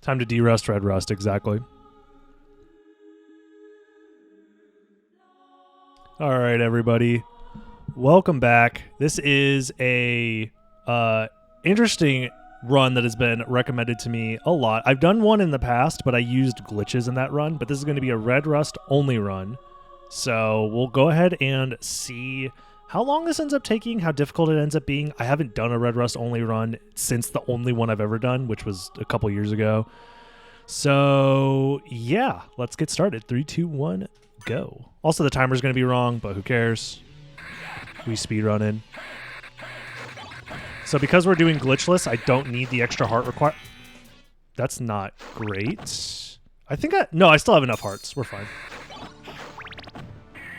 Time to de-rust red rust, exactly. All right, everybody. Welcome back. This is a interesting run that has been recommended to me a lot. I've done one in the past, but I used glitches in that run. But this is going to be a red rust only run. So we'll go ahead and see how long this ends up taking, how difficult it ends up being. I haven't done a red rust only run since the only one I've ever done, which was a couple years ago. So yeah, let's get started. 3, 2, 1, go. Also, the timer's going to be wrong, but who cares? We speedrun. So because we're doing glitchless, I don't need the extra heart required. That's not great. I think no, I still have enough hearts. We're fine.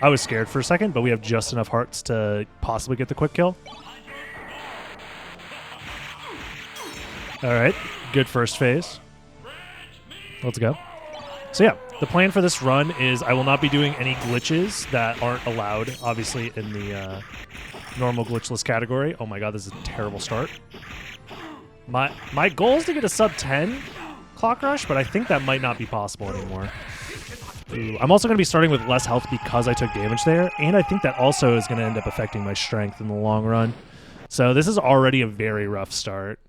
I was scared for a second, but we have just enough hearts to possibly get the quick kill. All right, good first phase. Let's go. So yeah, the plan for this run is I will not be doing any glitches that aren't allowed, obviously, in the normal glitchless category. Oh my god, this is a terrible start. My goal is to get a sub 10 clock rush, but I think that might not be possible anymore. Ooh, I'm also going to be starting with less health because I took damage there, and I think that also is going to end up affecting my strength in the long run. So this is already a very rough start.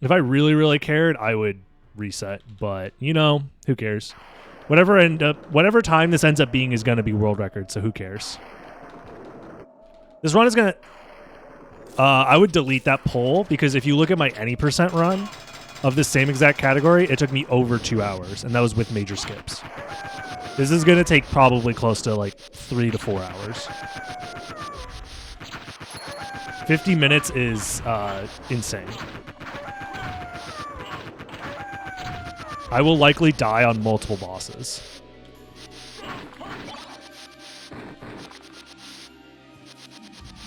If I really, really cared, I would reset, but you know, who cares? Whatever time this ends up being is going to be world record, so who cares? This run is going to... I would delete that poll, because if you look at my any % run of this same exact category, it took me over 2 hours, and that was with major skips. This is going to take probably close to like 3 to 4 hours. 50 minutes is insane. I will likely die on multiple bosses.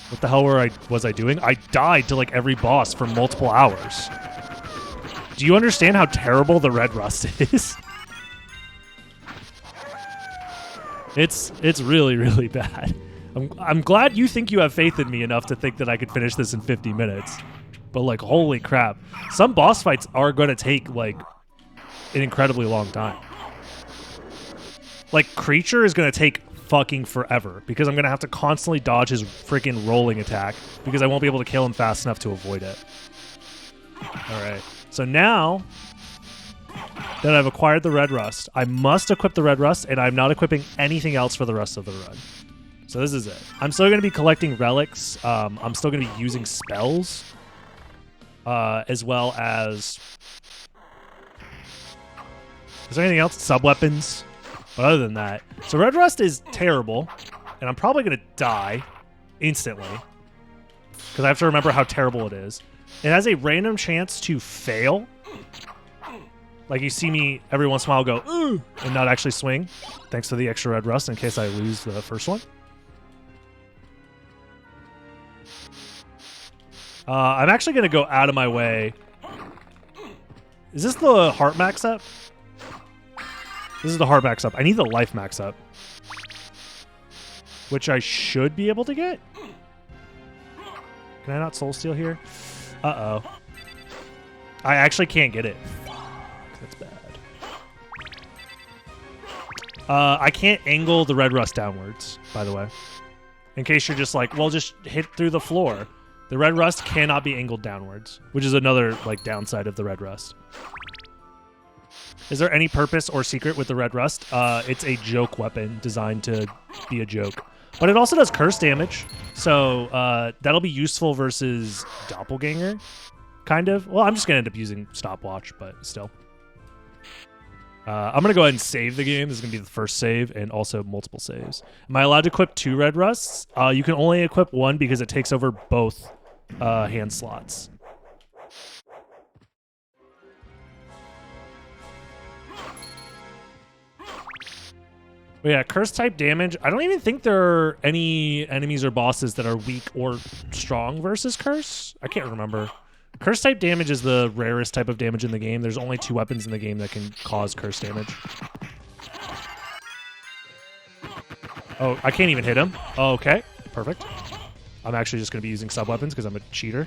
What the hell was I doing? I died to like every boss for multiple hours. Do you understand how terrible the red rust is? It's really, really bad. I'm glad you think you have faith in me enough to think that I could finish this in 50 minutes. But like, holy crap. Some boss fights are going to take like an incredibly long time. Like, Creature is going to take fucking forever because I'm going to have to constantly dodge his freaking rolling attack because I won't be able to kill him fast enough to avoid it. All right. So now that I've acquired the red rust, I must equip the red rust, and I'm not equipping anything else for the rest of the run. So this is it. I'm still going to be collecting relics. I'm still going to be using spells, as well as... Is there anything else? Sub-weapons. But other than that... So red rust is terrible, and I'm probably going to die instantly because I have to remember how terrible it is. It has a random chance to fail. Like, you see me every once in a while go, ooh, and not actually swing, thanks to the extra red rust in case I lose the first one. I'm actually going to go out of my way. Is this the heart max up? This is the heart max up. I need the life max up, which I should be able to get. Can I not soul steal here? Uh-oh. I actually can't get it. That's bad. I can't angle the red rust downwards, by the way. In case you're just like, well, just hit through the floor. The red rust cannot be angled downwards, which is another like downside of the red rust. Is there any purpose or secret with the red rust? It's a joke weapon designed to be a joke. But it also does curse damage, so that'll be useful versus Doppelganger, kind of. Well, I'm just going to end up using Stopwatch, but still. I'm going to go ahead and save the game. This is going to be the first save and also multiple saves. Am I allowed to equip 2 red rusts? You can only equip 1 because it takes over both hand slots. But yeah, curse type damage. I don't even think there are any enemies or bosses that are weak or strong versus curse. I can't remember. Curse type damage is the rarest type of damage in the game. There's only 2 weapons in the game that can cause curse damage. Oh, I can't even hit him. Oh, okay, perfect. I'm actually just going to be using sub-weapons because I'm a cheater.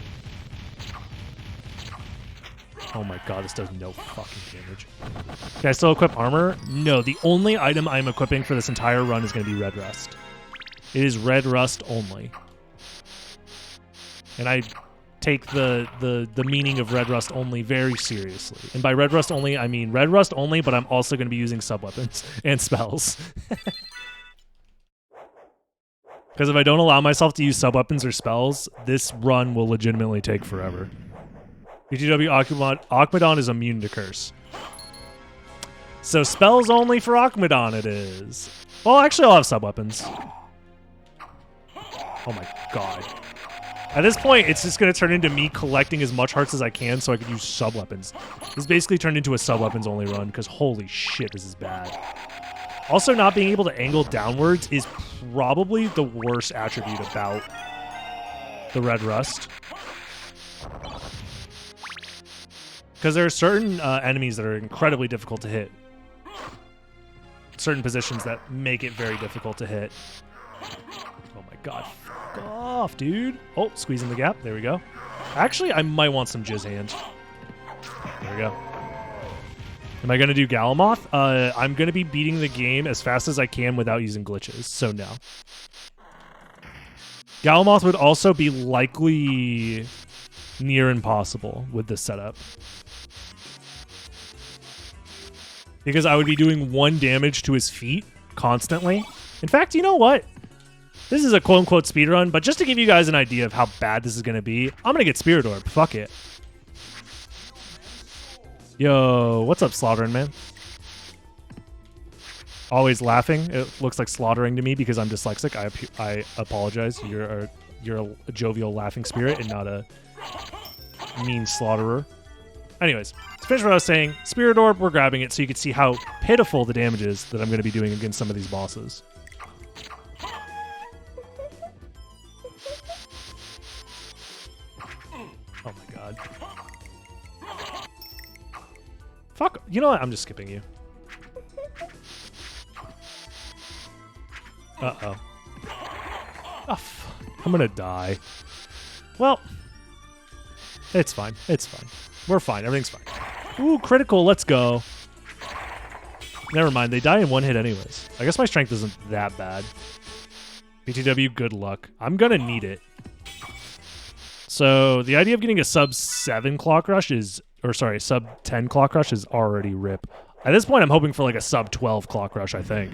Oh my god, this does no fucking damage. Can I still equip armor? No, the only item I'm equipping for this entire run is going to be Red Rust. It is Red Rust only. And I take the meaning of Red Rust only very seriously. And by Red Rust only, I mean Red Rust only, but I'm also going to be using sub-weapons and spells. Because if I don't allow myself to use sub-weapons or spells, this run will legitimately take forever. BTW Akmadon is immune to curse. So spells only for Akmadon it is. Well, actually I'll have sub-weapons. Oh my god. At this point, it's just going to turn into me collecting as much hearts as I can so I can use sub-weapons. This basically turned into a sub-weapons only run because holy shit, this is bad. Also, not being able to angle downwards is probably the worst attribute about the Red Rust. Because there are certain enemies that are incredibly difficult to hit. Certain positions that make it very difficult to hit. Oh my god. Fuck off, dude. Oh, squeezing the gap. There we go. Actually, I might want some Jizz Hand. There we go. Am I going to do Galamoth? I'm going to be beating the game as fast as I can without using glitches, so no. Galamoth would also be likely near impossible with this setup. Because I would be doing 1 damage to his feet constantly. In fact, you know what? This is a quote-unquote speedrun, but just to give you guys an idea of how bad this is going to be, I'm going to get Spirit Orb. Fuck it. Yo, what's up, Slaughtering Man? Always laughing. It looks like slaughtering to me because I'm dyslexic. I apologize. You're a jovial laughing spirit and not a mean slaughterer. Anyways, to finish what I was saying, Spirit Orb, we're grabbing it so you can see how pitiful the damage is that I'm going to be doing against some of these bosses. Oh my god. Fuck. You know what? I'm just skipping you. Uh-oh. Oh, fuck. I'm gonna die. Well, it's fine. It's fine. We're fine. Everything's fine. Ooh, critical. Let's go. Never mind. They die in 1 hit anyways. I guess my strength isn't that bad. BTW, good luck. I'm gonna need it. So the idea of getting a sub 7 clock rush is, or sorry, sub 10 clock rush is already rip. At this point, I'm hoping for like a sub 12 clock rush, I think.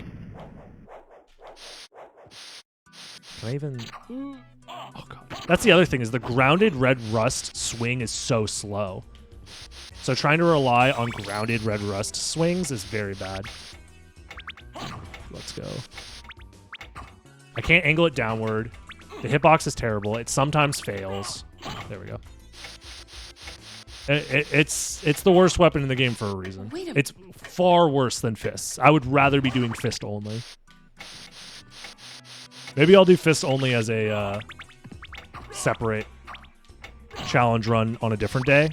Can I even... Oh, God. That's the other thing, is the grounded Red Rust swing is so slow. So trying to rely on grounded Red Rust swings is very bad. Let's go. I can't angle it downward. The hitbox is terrible. It sometimes fails. There we go. It's the worst weapon in the game for a reason. It's far worse than fists. I would rather be doing fist only. Maybe I'll do fist only as a separate challenge run on a different day,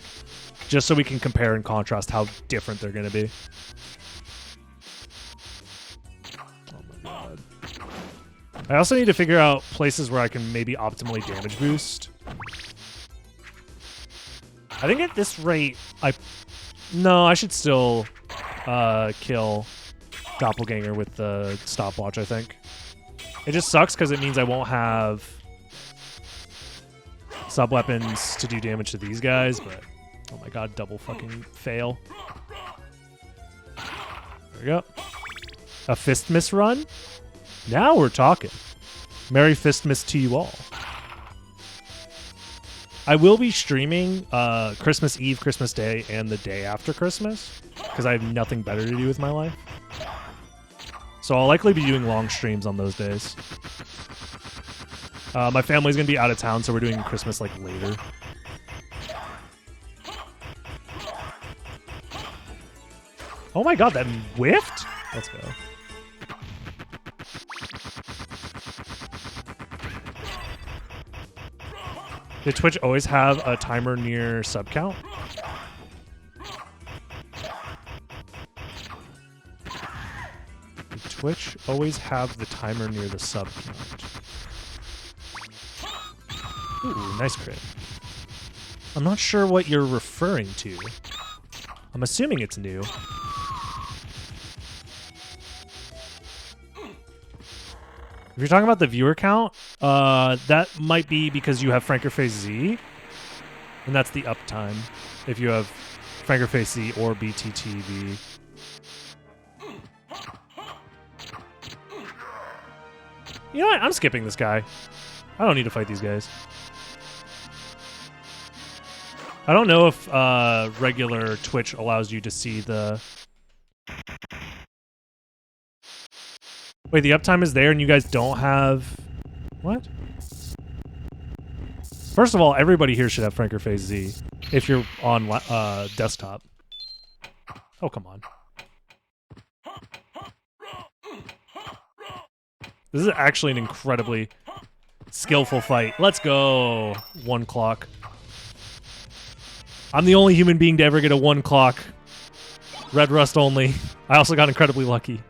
just so we can compare and contrast how different they're going to be. Oh my god. I also need to figure out places where I can maybe optimally damage boost. I think at this rate, I should still kill Doppelganger with the stopwatch, I think. It just sucks because it means I won't have sub-weapons to do damage to these guys, but oh my god, double fucking fail. There we go. A Fistmas run? Now we're talking. Merry Fistmas to you all. I will be streaming Christmas Eve, Christmas Day, and the day after Christmas because I have nothing better to do with my life. So I'll likely be doing long streams on those days. My family's going to be out of town, so we're doing Christmas like later. Oh my god, that whiffed? Let's go. Did Twitch always have a timer near sub count? Did Twitch always have the timer near the sub count? Ooh, nice crit. I'm not sure what you're referring to. I'm assuming it's new. If you're talking about the viewer count, that might be because you have Frankerface Z, and that's the uptime. If you have Frankerface Z or BTTV. You know what? I'm skipping this guy. I don't need to fight these guys. I don't know if regular Twitch allows you to see the... Wait, the uptime is there and you guys don't have... What? First of all, everybody here should have Frankerface Z if you're on desktop. Oh, come on. This is actually an incredibly skillful fight. Let's go. 1 clock. I'm the only human being to ever get a 1 clock. Red Rust only. I also got incredibly lucky.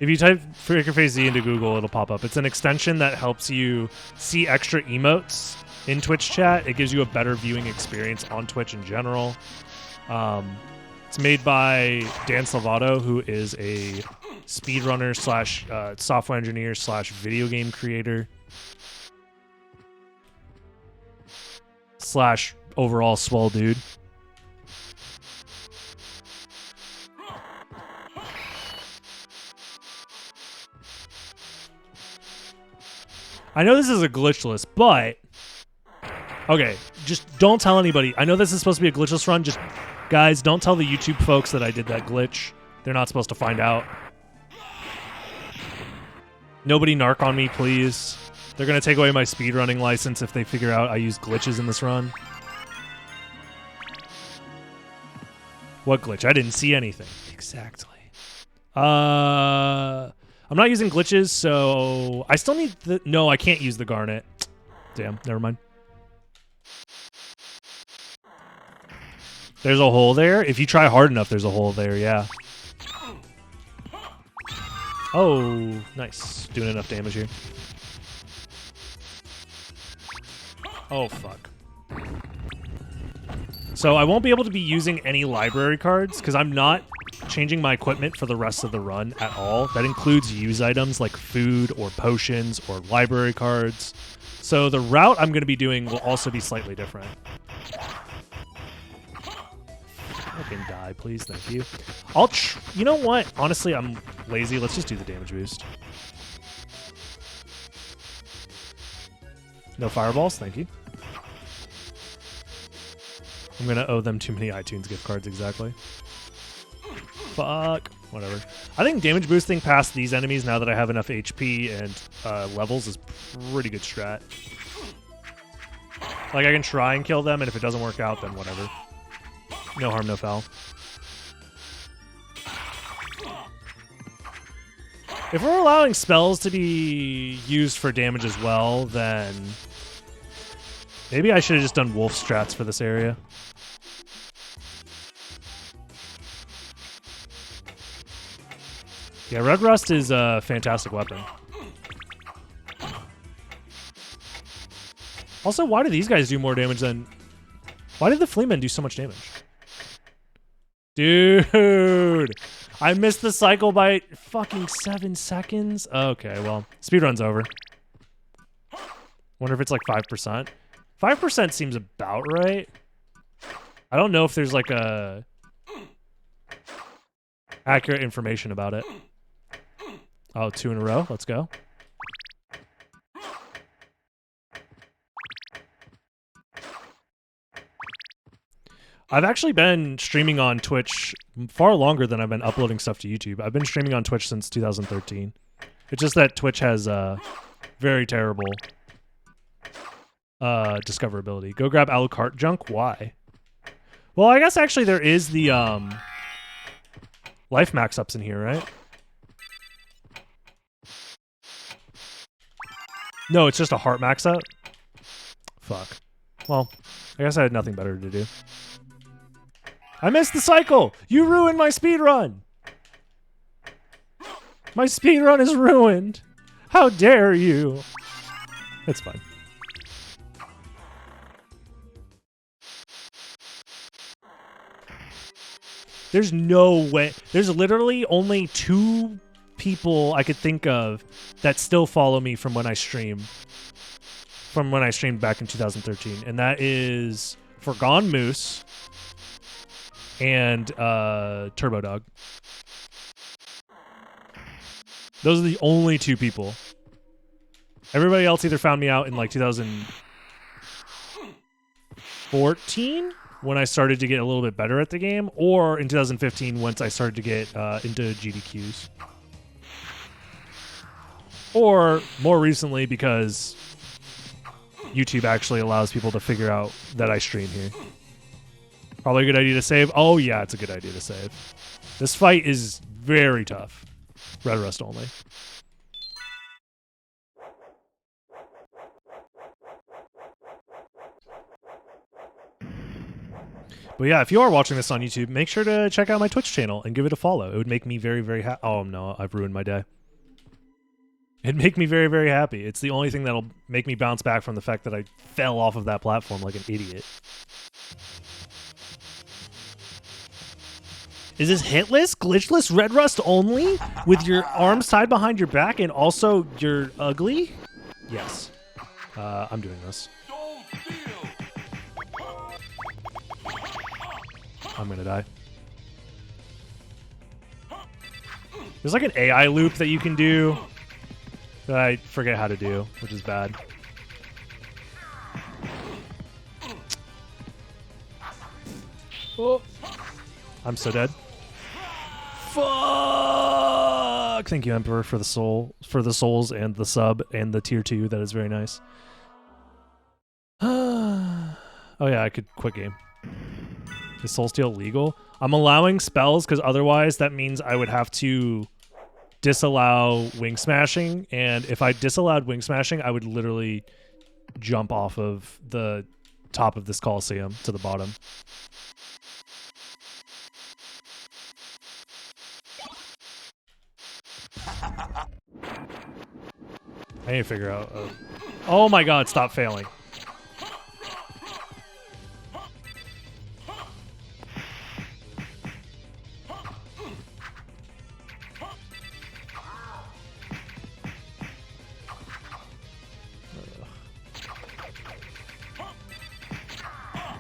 If you type Frankerface Z into Google, it'll pop up. It's an extension that helps you see extra emotes in Twitch chat. It gives you a better viewing experience on Twitch in general. It's made by Dan Salvato, who is a speedrunner slash software engineer slash video game creator slash overall swell dude. I know this is a glitchless, but okay, just don't tell anybody. I know this is supposed to be a glitchless run. Just guys, don't tell the YouTube folks that I did that glitch. They're not supposed to find out. Nobody narc on me, please. They're gonna take away my speedrunning license if they figure out I use glitches in this run. What glitch? I didn't see anything. Exactly. I'm not using glitches, so I still need the... No, I can't use the garnet. Damn, never mind. There's a hole there? If you try hard enough, there's a hole there, yeah. Oh, nice. Doing enough damage here. Oh, fuck. So I won't be able to be using any library cards, because I'm not changing my equipment for the rest of the run at all. That includes use items like food or potions or library cards. So the route I'm going to be doing will also be slightly different. Fucking die, please. Thank you. You know what? Honestly, I'm lazy. Let's just do the damage boost. No fireballs. Thank you. I'm going to owe them too many iTunes gift cards, exactly. Fuck. Whatever. I think damage boosting past these enemies now that I have enough HP and levels is pretty good strat. Like, I can try and kill them, and if it doesn't work out, then whatever. No harm, no foul. If we're allowing spells to be used for damage as well, then maybe I should have just done wolf strats for this area. Yeah, Red Rust is a fantastic weapon. Also, why do these guys do more damage than... Why did the Fleamen do so much damage? Dude! I missed the cycle by fucking 7 seconds? Okay, well, speedrun's over. Wonder if it's like 5%. 5% seems about right. I don't know if there's like a... accurate information about it. Oh, 2 in a row. Let's go. I've actually been streaming on Twitch far longer than I've been uploading stuff to YouTube. I've been streaming on Twitch since 2013. It's just that Twitch has very terrible discoverability. Go grab Alucard junk? Why? Well, I guess actually there is the life max ups in here, right? No, it's just a heart max up? Fuck. Well, I guess I had nothing better to do. I missed the cycle! You ruined my speedrun! My speedrun is ruined! How dare you! It's fine. There's no way. There's literally only 2 people I could think of that still follow me from when I stream. From when I streamed back in 2013. And that is Dr4gonBlitz and Turbo Dog. Those are the only 2 people. Everybody else either found me out in like 2014 when I started to get a little bit better at the game, or in 2015 once I started to get into GDQs. Or more recently because YouTube actually allows people to figure out that I stream here. Probably a good idea to save. Oh yeah, it's a good idea to save. This fight is very tough. Red Rust only. But yeah, if you are watching this on YouTube, make sure to check out my Twitch channel and give it a follow. It would make me very, very happy. Oh no, I've ruined my day. It'd make me very, very happy. It's the only thing that'll make me bounce back from the fact that I fell off of that platform like an idiot. Is this hitless, glitchless, Red Rust only? With your arms tied behind your back and also you're ugly? Yes. I'm doing this. I'm gonna die. There's like an AI loop that you can do that I forget how to do, which is bad. Oh. I'm so dead. Fuck! Thank you, Emperor, for the souls and the sub and the tier 2. That is very nice. Oh yeah, I could quit game. Is Soulsteal legal? I'm allowing spells because otherwise that means I would have to disallow wing smashing, and if I disallowed wing smashing, I would literally jump off of the top of this Coliseum to the bottom. I need to figure out... Oh my god, stop failing.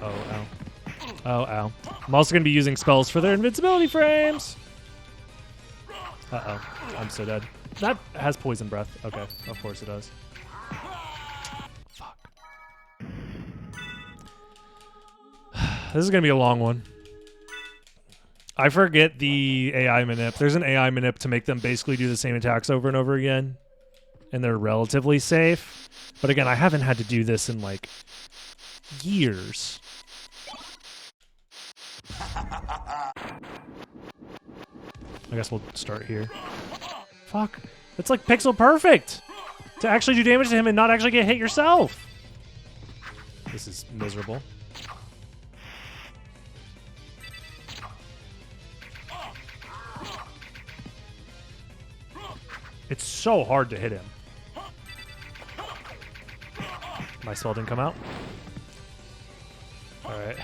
Oh, ow. Oh, ow. I'm also going to be using spells for their invincibility frames. Uh-oh. I'm so dead. That has poison breath. Okay, of course it does. Fuck. This is going to be a long one. I forget the AI manip. There's an AI manip to make them basically do the same attacks over and over again. And they're relatively safe. But again, I haven't had to do this in like years. I guess we'll start here. Fuck. It's like pixel perfect to actually do damage to him and not actually get hit yourself. This is miserable. It's so hard to hit him. My spell didn't come out. All right.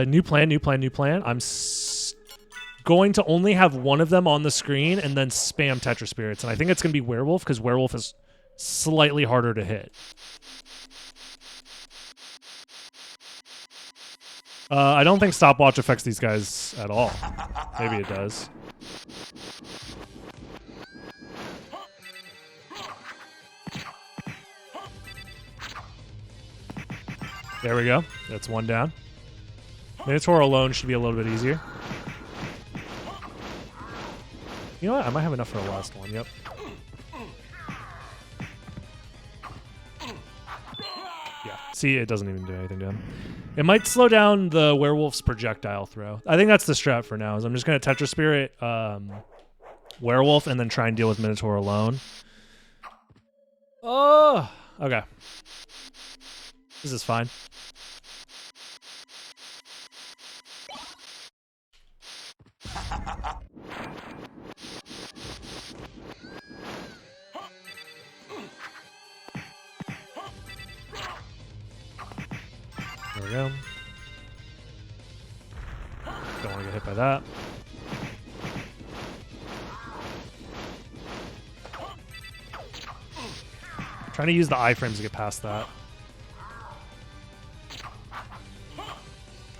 New plan. I'm going to only have one of them on the screen and then spam Tetra Spirits. And I think it's going to be Werewolf because Werewolf is slightly harder to hit. I don't think Stopwatch affects these guys at all. Maybe it does. There we go. That's one down. Minotaur alone should be a little bit easier. You know what? I might have enough for the last one. Yep. Yeah. See, it doesn't even do anything to him. It might slow down the werewolf's projectile throw. I think that's the strat for now. Is I'm just going to Tetra Spirit werewolf and then try and deal with Minotaur alone. Oh, okay. This is fine. we go. Don't want to get hit by that. Trying to use the iframes to get past that.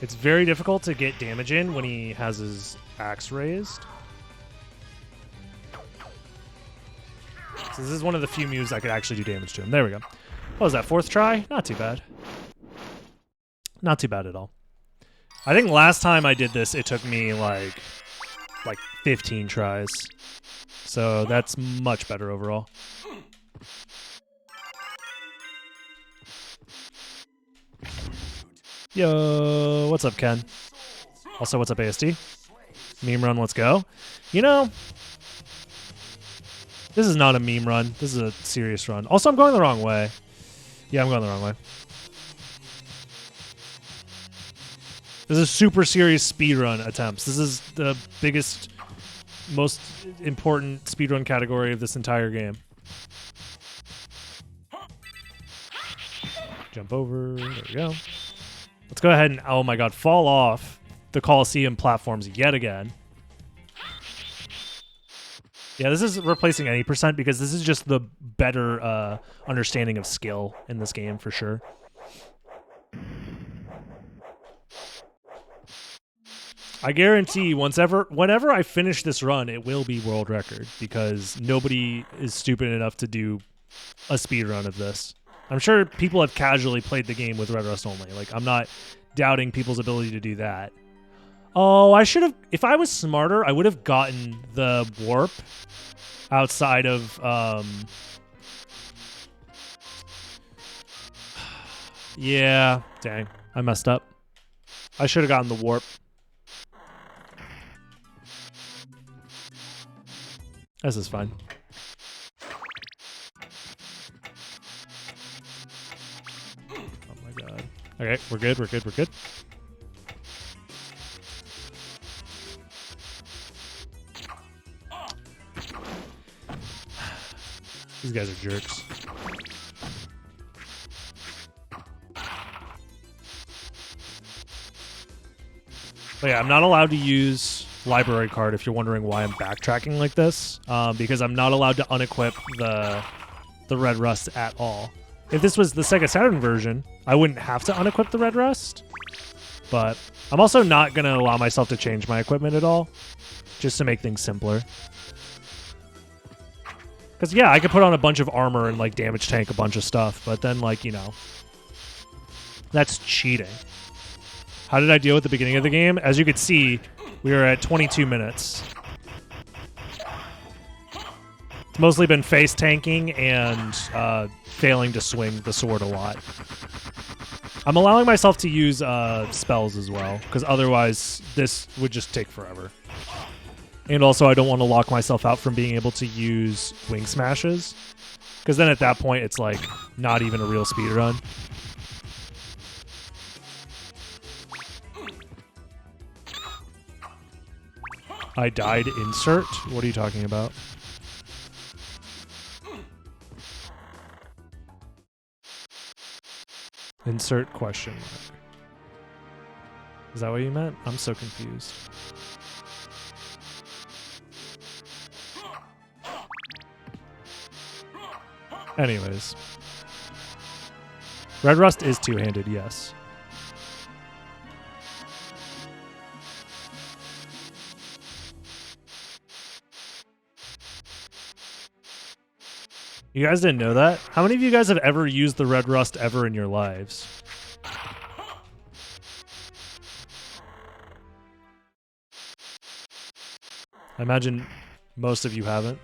It's very difficult to get damage in when he has his axe raised. So this is one of the few moves I could actually do damage to him. There we go. What was that, 4th try? Not too bad. Not too bad at all. I think last time I did this, it took me like 15 tries. So that's much better overall. Yo, what's up, Ken? Also, what's up, ASD? Meme run, let's go. You know, this is not a meme run. This is a serious run. Also, I'm going the wrong way. Yeah, I'm going the wrong way. This is super serious speedrun attempts. This is the biggest, most important speedrun category of this entire game. Jump over. There we go. Let's go ahead and, oh my god, fall off the Coliseum platforms yet again. Yeah, this is replacing any percent because this is just the better understanding of skill in this game for sure. I guarantee whenever I finish this run, it will be world record because nobody is stupid enough to do a speed run of this. I'm sure people have casually played the game with Red Rust only. Like, I'm not doubting people's ability to do that. Oh, I should have... If I was smarter, I would have gotten the warp outside of... Yeah, dang. I messed up. I should have gotten the warp. This is fine. Okay, we're good, we're good, we're good. These guys are jerks. But yeah, I'm not allowed to use library card if you're wondering why I'm backtracking like this, because I'm not allowed to unequip the Red Rust at all. If this was the Sega Saturn version, I wouldn't have to unequip the Red Rust, but I'm also not going to allow myself to change my equipment at all, just to make things simpler. Because, yeah, I could put on a bunch of armor and, like, damage tank a bunch of stuff, but then, like, you know, that's cheating. How did I deal with the beginning of the game? As you could see, we are at 22 minutes. It's mostly been face tanking and failing to swing the sword a lot. I'm allowing myself to use spells as well, because otherwise this would just take forever. And also I don't want to lock myself out from being able to use wing smashes, because then at that point it's like not even a real speedrun. I died insert? What are you talking about? Insert question mark. Is that what you meant? I'm so confused. Anyways. Red Rust is two-handed, yes. You guys didn't know that? How many of you guys have ever used the Red Rust ever in your lives? I imagine most of you haven't.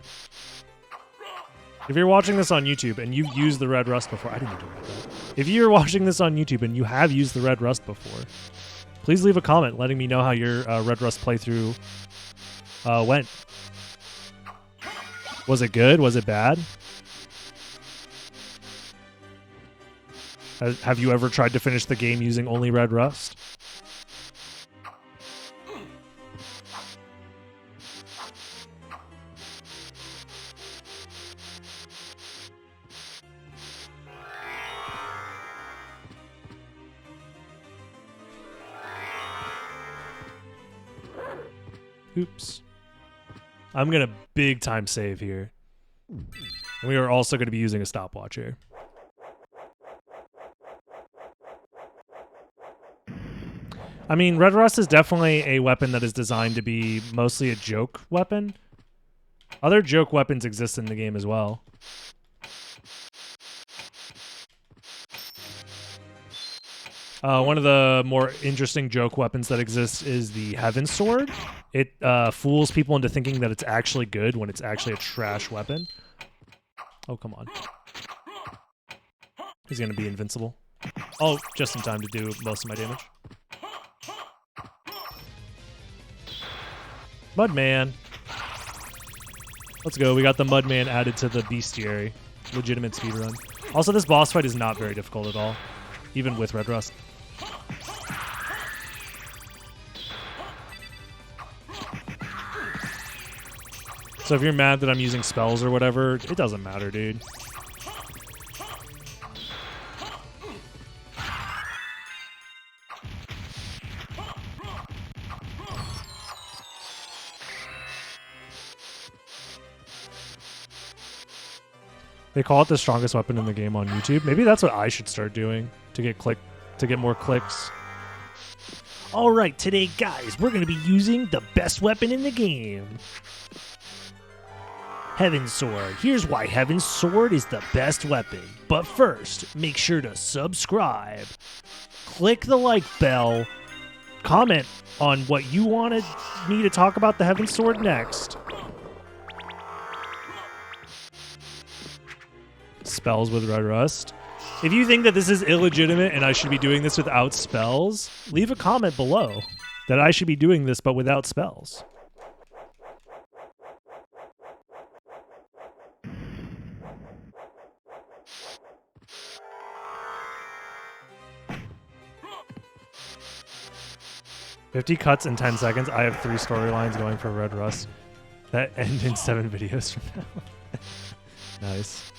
If you're watching this on YouTube and you've used the Red Rust before, I didn't do that. If you're watching this on YouTube and you have used the Red Rust before, please leave a comment letting me know how your Red Rust playthrough went. Was it good? Was it bad? Have you ever tried to finish the game using only Red Rust? Oops. I'm going to big time save here. We are also going to be using a stopwatch here. I mean, Red Rust is definitely a weapon that is designed to be mostly a joke weapon. Other joke weapons exist in the game as well. One of the more interesting joke weapons that exists is the Heaven Sword. It fools people into thinking that it's actually good when it's actually a trash weapon. Oh, come on. He's going to be invincible. Oh, just in time to do most of my damage. Mudman. Let's go. We got the Mudman added to the bestiary. Legitimate speedrun. Also, this boss fight is not very difficult at all, even with Red Rust. So if you're mad that I'm using spells or whatever, it doesn't matter, dude. They call it the strongest weapon in the game on YouTube. Maybe that's what I should start doing to get more clicks. All right, today, guys, we're going to be using the best weapon in the game. Heaven's Sword. Here's why Heaven's Sword is the best weapon. But first, make sure to subscribe. Click the like bell. Comment on what you wanted me to talk about the Heaven's Sword next. Spells with Red Rust. If you think that this is illegitimate and I should be doing this without spells, leave a comment below that I should be doing this but without spells. "50 cuts in 10 seconds. I have 3 storylines going for Red Rust that end in 7 videos from now." Nice.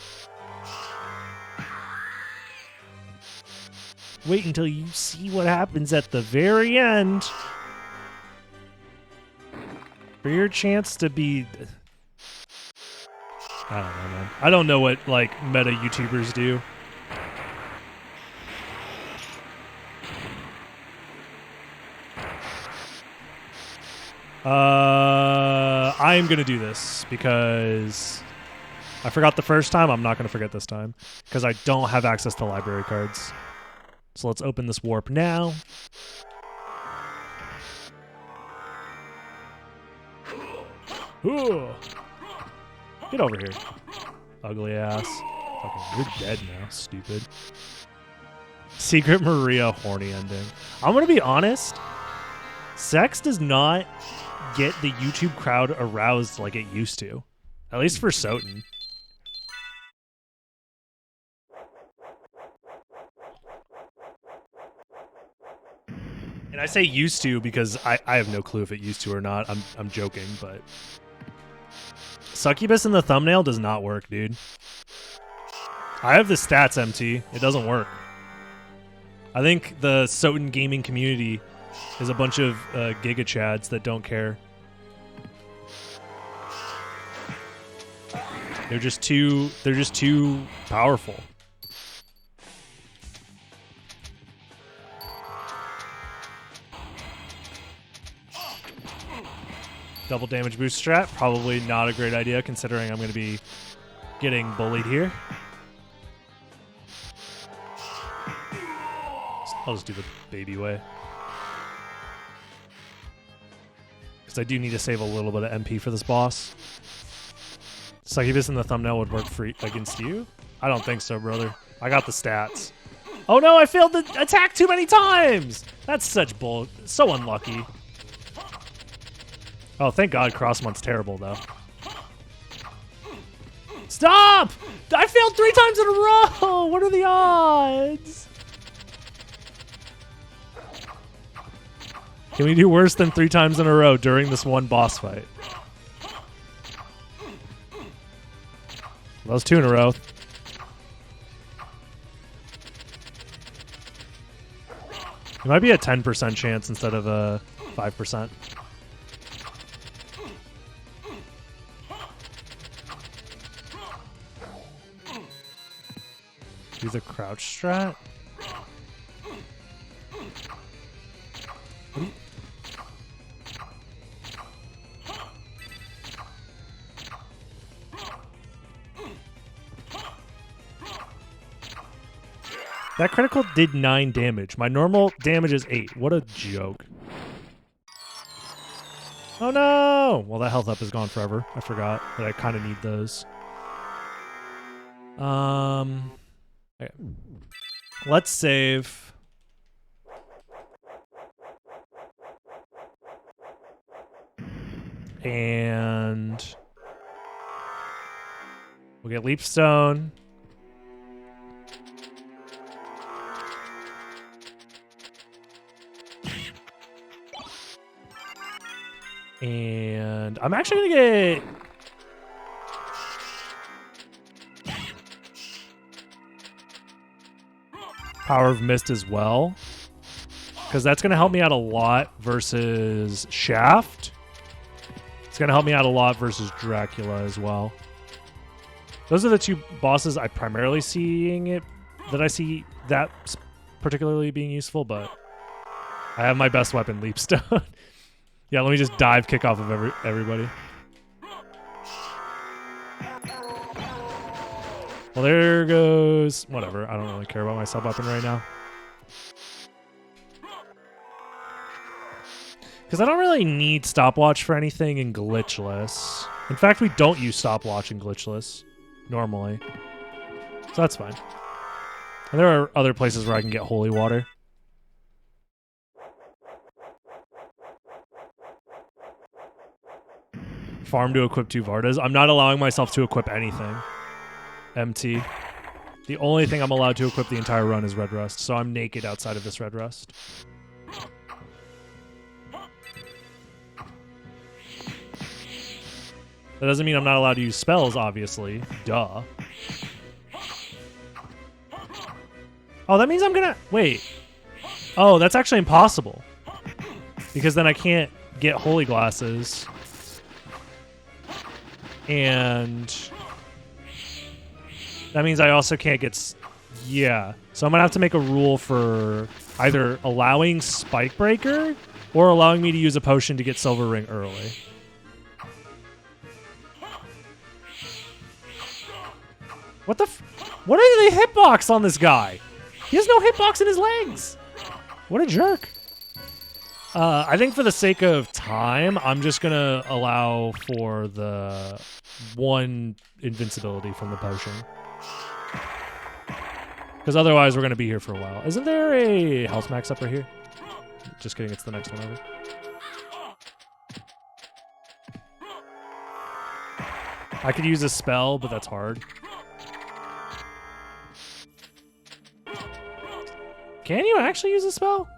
Wait until you see what happens at the very end for your chance to be... I don't know, man. I don't know what, like, meta YouTubers do. I'm gonna do this because I forgot the first time. I'm not gonna forget this time because I don't have access to library cards. So let's open this warp now. Ooh. Get over here, ugly ass. Fucking, you're dead now, stupid. Secret Maria horny ending. I'm gonna be honest. Sex does not get the YouTube crowd aroused like it used to. At least for Soten. And I say used to because I have no clue if it used to or not. I'm joking, but Succubus in the thumbnail does not work, dude. I have the stats empty. It doesn't work. I think the Soten gaming community is a bunch of Giga Chads that don't care. They're just too powerful. Double damage boost strat, probably not a great idea considering I'm going to be getting bullied here. I'll just do the baby way. Because I do need to save a little bit of MP for this boss. Succubus in the thumbnail would work free against you? I don't think so, brother. I got the stats. Oh no, I failed the attack too many times! That's such bull. So unlucky. Oh, thank God Crossmon's terrible, though. Stop! I failed 3 times in a row! What are the odds? Can we do worse than 3 times in a row during this one boss fight? That was 2 in a row. It might be a 10% chance instead of a 5%. Do the crouch strat? That critical did 9 damage. My normal damage is 8. What a joke. Oh no! Well, that health up is gone forever. I forgot that I kind of need those. Okay. Let's save. And we'll get Leap Stone. And I'm actually gonna get Power of Mist as well, because that's gonna help me out a lot versus Shaft. It's gonna help me out a lot versus Dracula as well. Those are the two bosses I primarily see that particularly being useful, but I have my best weapon, Leap Stone. Yeah, let me just dive kick off of everybody. Well, there goes... Whatever, I don't really care about my sub-weapon right now. Because I don't really need stopwatch for anything in glitchless. In fact, we don't use stopwatch in glitchless normally. So that's fine. And there are other places where I can get holy water. Farm to equip 2 Vardas. I'm not allowing myself to equip anything. MT. The only thing I'm allowed to equip the entire run is Red Rust, so I'm naked outside of this Red Rust. That doesn't mean I'm not allowed to use spells, obviously. Duh. Oh, that means I'm gonna... Wait. Oh, that's actually impossible. Because then I can't get holy glasses. And that means I also can't get... Yeah. So I'm going to have to make a rule for either allowing Spike Breaker or allowing me to use a potion to get Silver Ring early. What the what are the hitbox on this guy? He has no hitbox in his legs. What a jerk. I think for the sake of time, I'm just going to allow for the 1 invincibility from the potion. Because otherwise, we're going to be here for a while. Isn't there a health max up right here? Just kidding, it's the next one over. I could use a spell, but that's hard. Can you actually use a spell?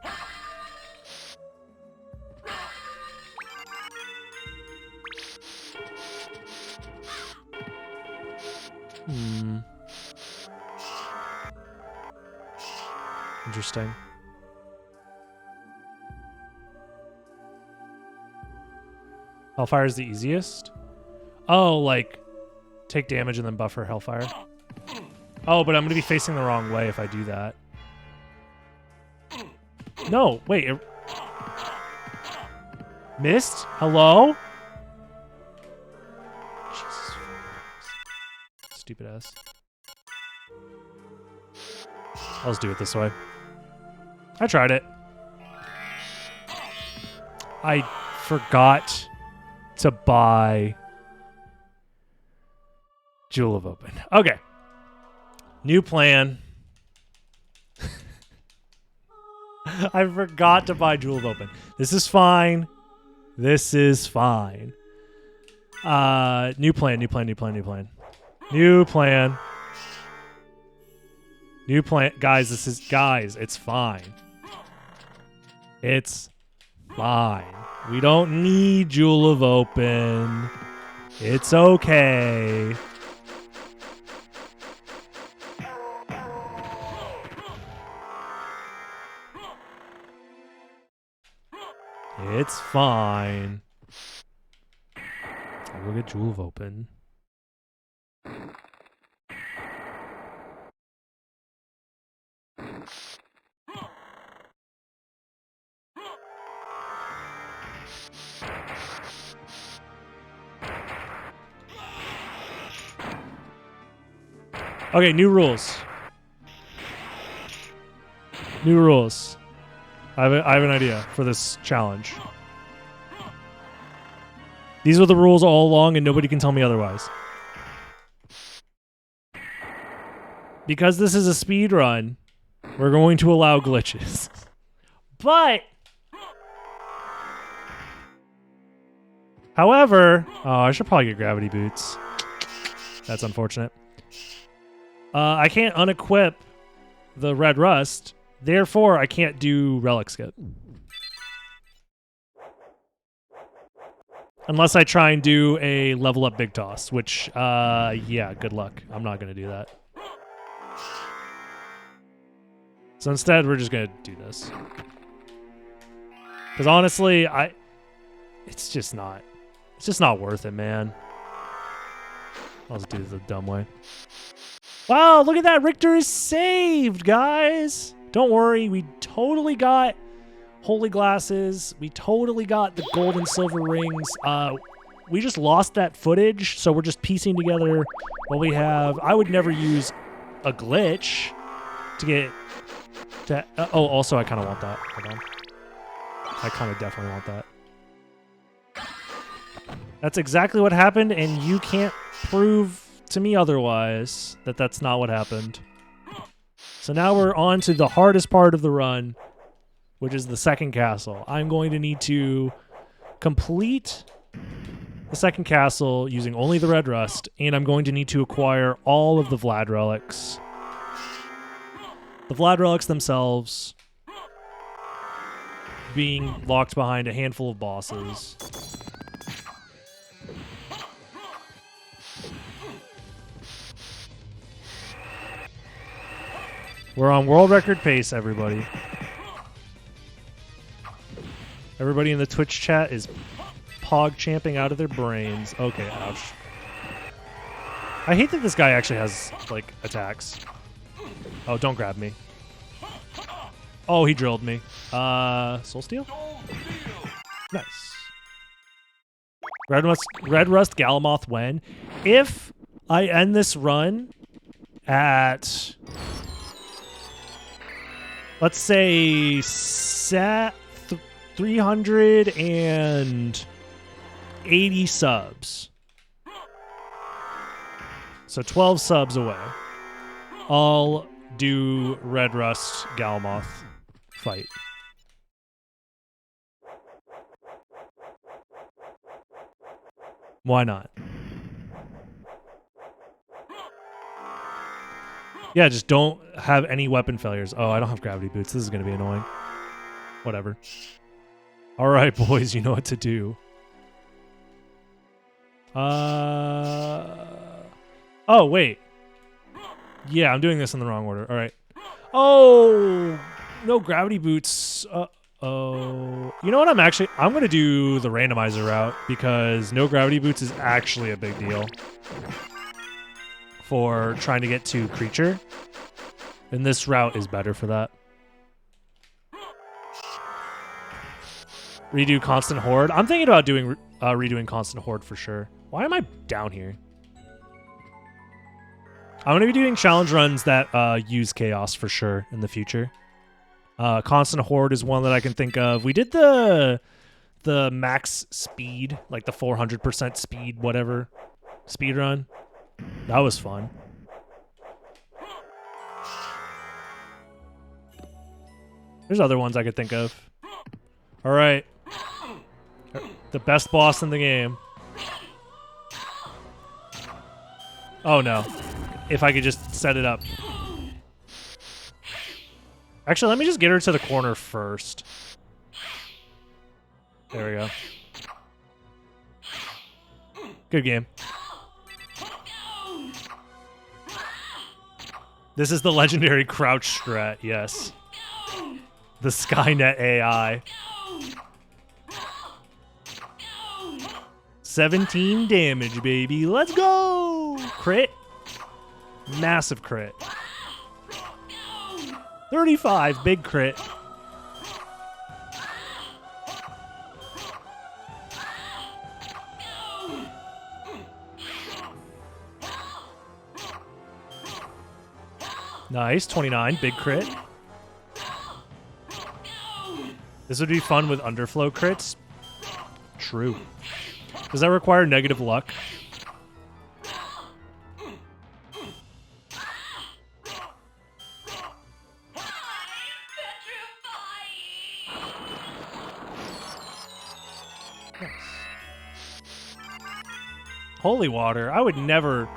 Interesting. Hellfire is the easiest? Oh, like, take damage and then buffer Hellfire. Oh, but I'm going to be facing the wrong way if I do that. No, wait. Missed? Hello? Jesus. Stupid ass. I'll just do it this way. I tried it. I forgot to buy Jewel of Open. Okay. New plan. I forgot to buy Jewel of Open. This is fine. This is fine. New plan, new plan, new plan, new plan. New plan. New plan. Guys, it's fine. It's fine. We don't need Jewel of Open. It's okay. It's fine. We'll get Jewel of Open. Okay, new rules. New rules. I have an idea for this challenge. These were the rules all along, and nobody can tell me otherwise. Because this is a speed run, we're going to allow glitches. But, however, I should probably get gravity boots. That's unfortunate. I can't unequip the red rust, therefore I can't do relic skip. Unless I try and do a level up big toss, which, yeah, good luck. I'm not going to do that. So instead, we're just going to do this. Because honestly, it's just not worth it, man. I'll just do it the dumb way. Wow, look at that. Richter is saved, guys. Don't worry. We totally got holy glasses. We totally got the gold and silver rings. We just lost that footage, so we're just piecing together what we have. I would never use a glitch to get... oh, also, I kind of want that. Hold on. I kind of definitely want that. That's exactly what happened, and you can't prove to me otherwise that that's not what happened. So now we're on to the hardest part of the run, which is the second castle. I'm going to need to complete the second castle using only the red rust, and I'm going to need to acquire all of the Vlad relics. The Vlad relics themselves being locked behind a handful of bosses. We're on world record pace, everybody. Everybody in the Twitch chat is pog champing out of their brains. Okay, ouch. I hate that this guy actually has, like, attacks. Oh, don't grab me. Oh, he drilled me. Soul Steel? Nice. Red Rust Galamoth when? If I end this run at... let's say 380 subs. So 12 subs away. I'll do Red Rust Galamoth fight. Why not? Yeah, just don't have any weapon failures. Oh, I don't have gravity boots. This is going to be annoying. Whatever. All right, boys, you know what to do. Oh, wait. Yeah, I'm doing this in the wrong order. All right. Oh, no gravity boots. Oh. You know what? I'm going to do the randomizer route because no gravity boots is actually a big deal for trying to get to creature. And this route is better for that. Redo Constant Horde. I'm thinking about doing redoing Constant Horde for sure. Why am I down here? I'm going to be doing challenge runs that use chaos for sure in the future. Constant Horde is one that I can think of. We did the max speed, like the 400% speed, whatever, speed run. That was fun. There's other ones I could think of. All right. The best boss in the game. Oh, no. If I could just set it up. Actually, let me just get her to the corner first. There we go. Good game. This is the legendary crouch strat, yes. The Skynet AI. 17 damage, baby. Let's go! Crit. Massive crit. 35, big crit. Nice, 29, big crit. This would be fun with underflow crits. True. Does that require negative luck? Nice. Holy water. I would never...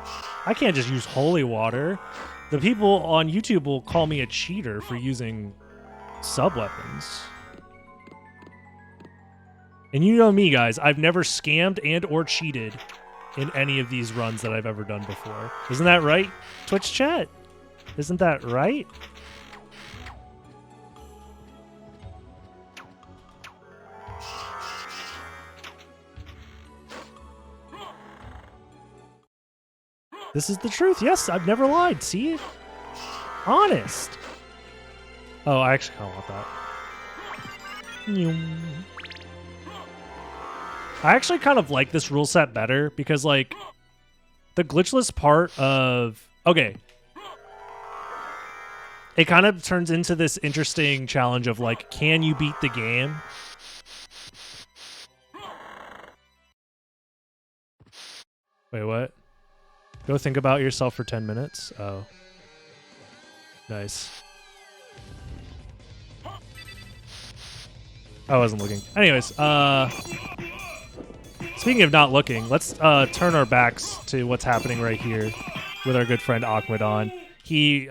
I can't just use holy water. The people on YouTube will call me a cheater for using sub-weapons. And you know me, guys. I've never scammed and or cheated in any of these runs that I've ever done before. Isn't that right, Twitch chat? Isn't that right? This is the truth. Yes, I've never lied. See? Honest. Oh, I actually kind of want that. I actually kind of like this rule set better because, like, the glitchless part of... Okay. It kind of turns into this interesting challenge of, like, can you beat the game? Wait, what? Go think about yourself for 10 minutes? Oh. Nice. I wasn't looking. Anyways, speaking of not looking, let's turn our backs to what's happening right here with our good friend Akmadon. He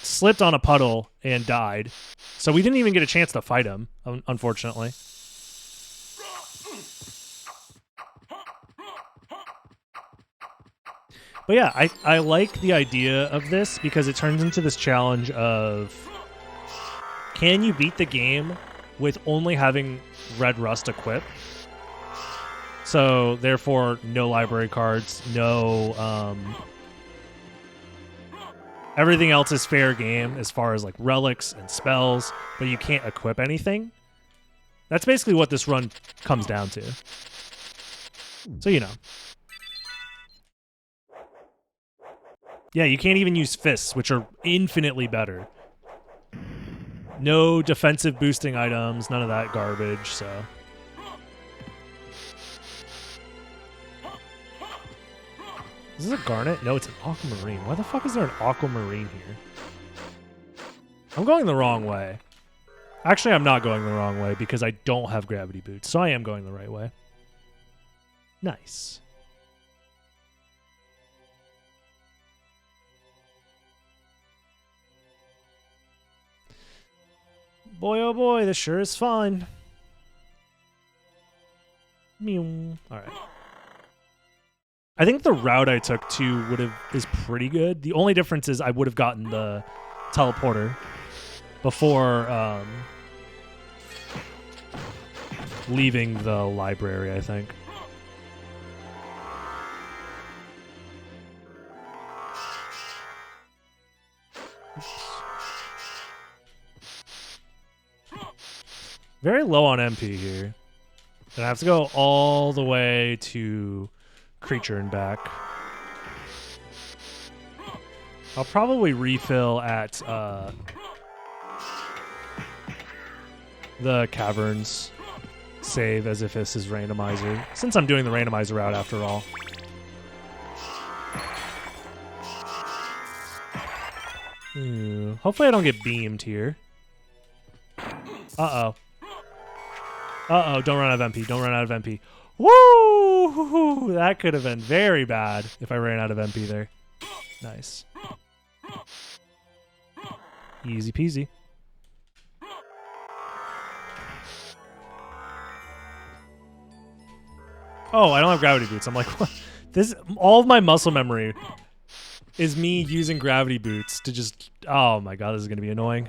slipped on a puddle and died, so we didn't even get a chance to fight him, unfortunately. But yeah, I like the idea of this because it turns into this challenge of can you beat the game with only having Red Rust equipped? So therefore, no library cards, no everything else is fair game as far as like relics and spells, but you can't equip anything. That's basically what this run comes down to. So you know. Yeah, you can't even use fists, which are infinitely better. No defensive boosting items, none of that garbage, so. Is this a garnet? No, it's an aquamarine. Why the fuck is there an aquamarine here? I'm going the wrong way. Actually, I'm not going the wrong way because I don't have gravity boots, so I am going the right way. Nice. Boy, oh boy, this sure is fun. Meow. All right. I think the route I took to is pretty good. The only difference is I would have gotten the teleporter before leaving the library, I think. Very low on MP here. And I have to go all the way to creature and back. I'll probably refill at the caverns. Save as if this is randomizer. Since I'm doing the randomizer route after all. Hopefully I don't get beamed here. Uh-oh. Uh-oh, don't run out of MP. Don't run out of MP. Woo! That could have been very bad if I ran out of MP there. Nice. Easy peasy. Oh, I don't have gravity boots. I'm like, what? This, all of my muscle memory is me using gravity boots to just... Oh my god, this is going to be annoying.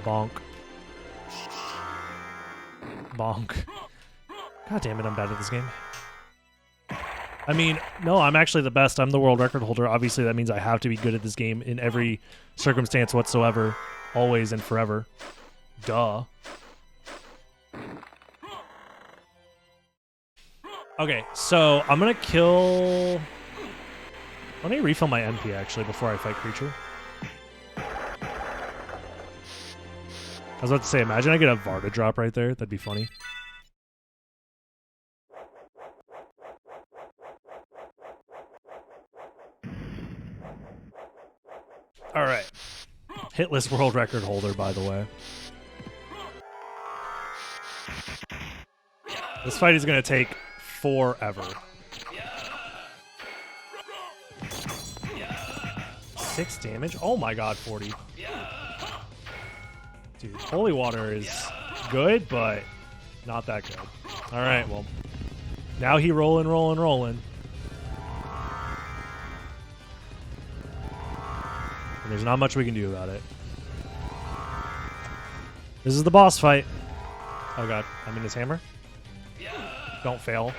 Bonk. Bonk. God damn it, I'm bad at this game. I mean, no, I'm actually the best. I'm the world record holder. Obviously, that means I have to be good at this game in every circumstance whatsoever, always and forever. Duh. Okay, so I'm going to kill... Let me refill my MP, actually, before I fight creature. I was about to say, imagine I get a Varda drop right there. That'd be funny. All right. Hitless world record holder, by the way. This fight is going to take forever. 6 damage? Oh my god, 40. Dude, holy water is good, but not that good. All right, well, now he rolling. And there's not much we can do about it. This is the boss fight. Oh god, I'm in his hammer. Don't fail,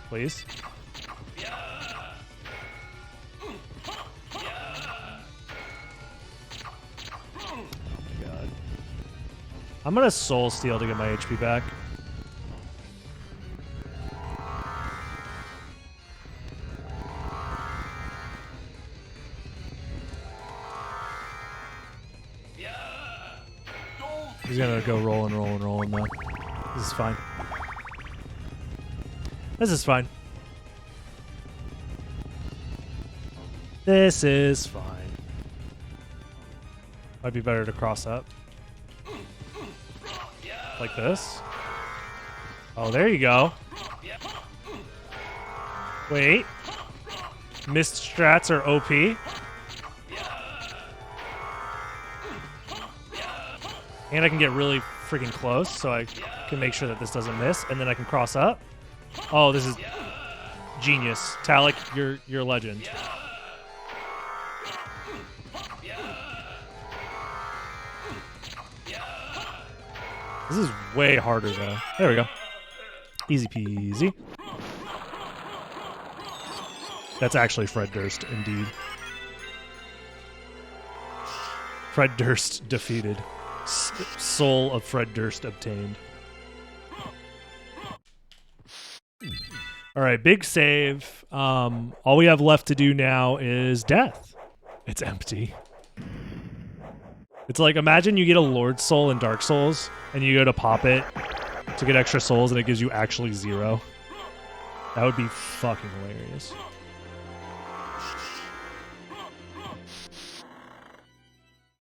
please. I'm gonna soul steal to get my HP back. He's gonna go rolling now. This is fine. This is fine. This is fine. Might be better to cross up. Like this. Oh, there you go. Wait. Missed strats are OP. And I can get really freaking close, so I can make sure that this doesn't miss, and then I can cross up. Oh, this is genius. Talik, you're a legend. This is way harder, though. There we go. Easy peasy. That's actually Fred Durst, indeed. Fred Durst defeated. Soul of Fred Durst obtained. All right, big save. All we have left to do now is death. It's empty. It's like, imagine you get a Lord Soul in Dark Souls, and you go to pop it to get extra souls, and it gives you actually 0. That would be fucking hilarious.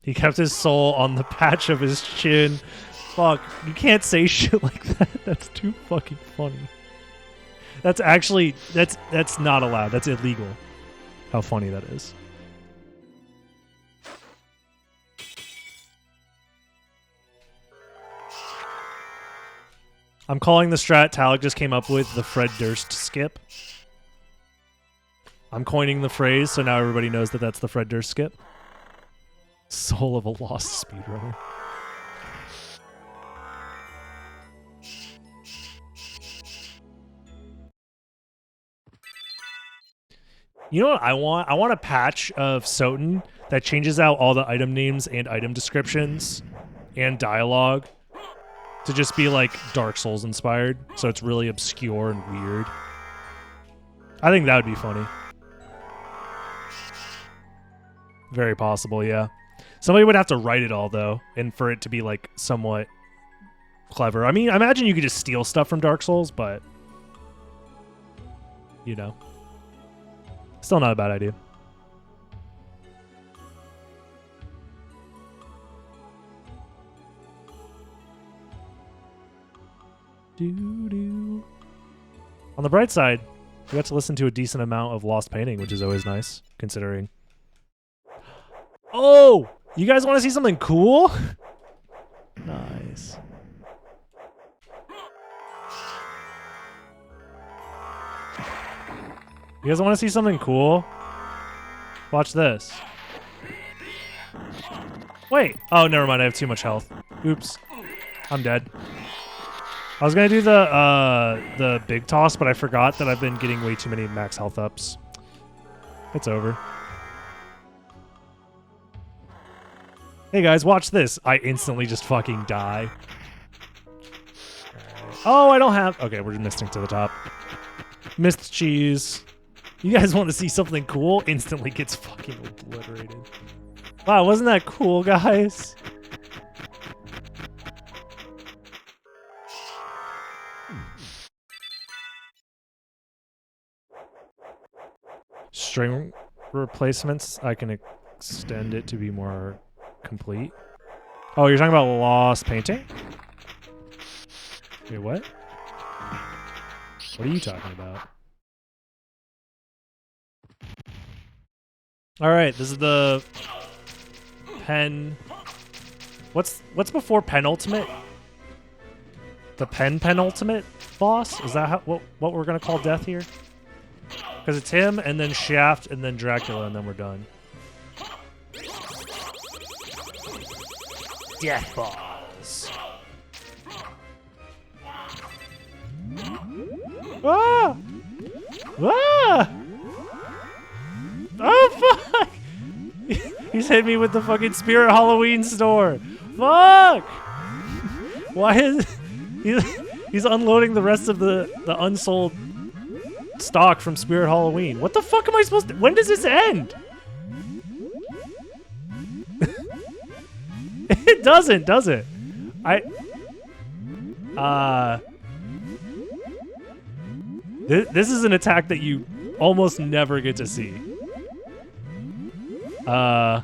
He kept his soul on the patch of his chin. Fuck, you can't say shit like that. That's too fucking funny. That's actually, that's not allowed. That's illegal. How funny that is. I'm calling the strat Talik just came up with the Fred Durst skip. I'm coining the phrase, so now everybody knows that that's the Fred Durst skip. Soul of a lost speedrunner. You know what I want? I want a patch of Soten that changes out all the item names and item descriptions and dialogue to just be like Dark Souls inspired, so it's really obscure and weird. I think that would be funny. Very possible, yeah. Somebody would have to write it all, though, and for it to be, like, somewhat clever. I mean, I imagine you could just steal stuff from Dark Souls, but, you know. Still not a bad idea. Doo-doo. On the bright side, we got to listen to a decent amount of Lost Painting, which is always nice, considering. Oh! You guys want to see something cool? Nice. You guys want to see something cool? Watch this. Wait. Oh, never mind. I have too much health. Oops. I'm dead. I was gonna do the big toss, but I forgot that I've been getting way too many max health ups. It's over. Hey guys, watch this. I instantly just fucking die. Oh, I don't have... Okay, we're missing to the top. Missed cheese. You guys want to see something cool? Instantly gets fucking obliterated. Wow, wasn't that cool, guys? String replacements, I can extend it to be more complete. Oh, you're talking about lost painting? Wait, what? What are you talking about? All right, this is the pen. What's before penultimate? The penultimate boss? Is that what we're gonna call death here? Because it's him, and then Shaft, and then Dracula, and then we're done. Death balls. Ah! Ah! Oh fuck! He's hit me with the fucking Spirit Halloween store. Fuck! Why is he's unloading the rest of the unsold stock from Spirit Halloween? What the fuck am I supposed to? When does this end? It doesn't, does it? This is an attack that you almost never get to see. Well.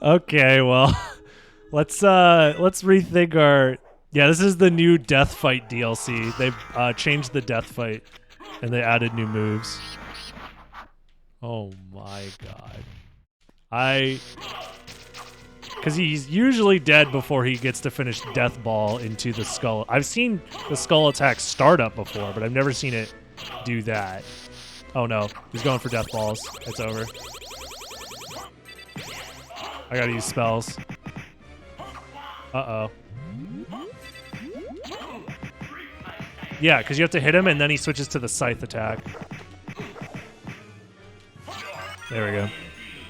Okay, well, let's rethink our... Yeah, this is the new Death Fight DLC. They've changed the Death Fight, and they added new moves. Oh my god. Because he's usually dead before he gets to finish Death Ball into the skull. I've seen the skull attack start up before, but I've never seen it do that. Oh no, he's going for Death Balls. It's over. I gotta use spells. Uh-oh. Yeah, because you have to hit him, and then he switches to the Scythe attack. There we go.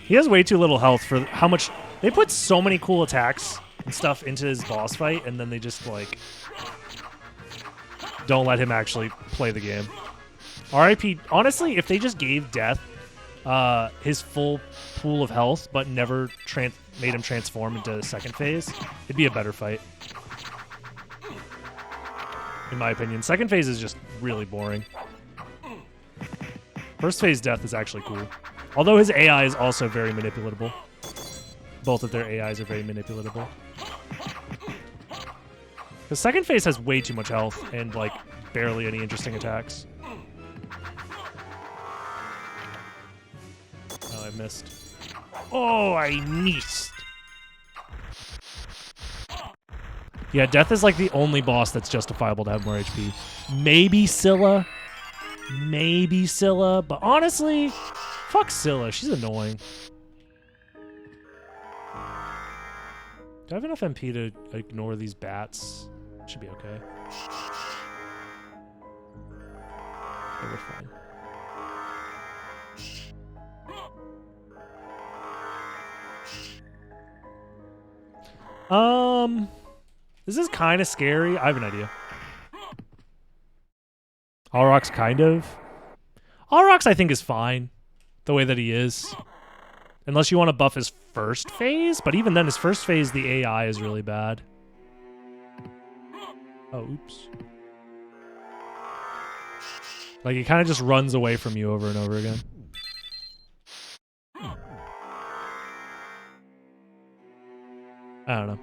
He has way too little health for how much... They put so many cool attacks and stuff into his boss fight, and then they just, like... don't let him actually play the game. RIP... Honestly, if they just gave Death his full pool of health, but never made him transform into the second phase, it'd be a better fight. In my opinion. Second phase is just really boring. First phase Death is actually cool. Although his AI is also very manipulatable. Both of their AIs are very manipulatable. The second phase has way too much health and, like, barely any interesting attacks. Oh, I missed. Oh, I missed. Yeah, Death is like the only boss that's justifiable to have more HP. Maybe Scylla. Maybe Scylla. But honestly, fuck Scylla. She's annoying. Do I have enough MP to ignore these bats? Should be okay. Okay, we're fine. This is kind of scary. I have an idea. Aurochs, kind of. Aurochs, I think, is fine. The way that he is. Unless you want to buff his first phase. But even then, his first phase, the AI is really bad. Oh, oops. Like, he kind of just runs away from you over and over again. I don't know.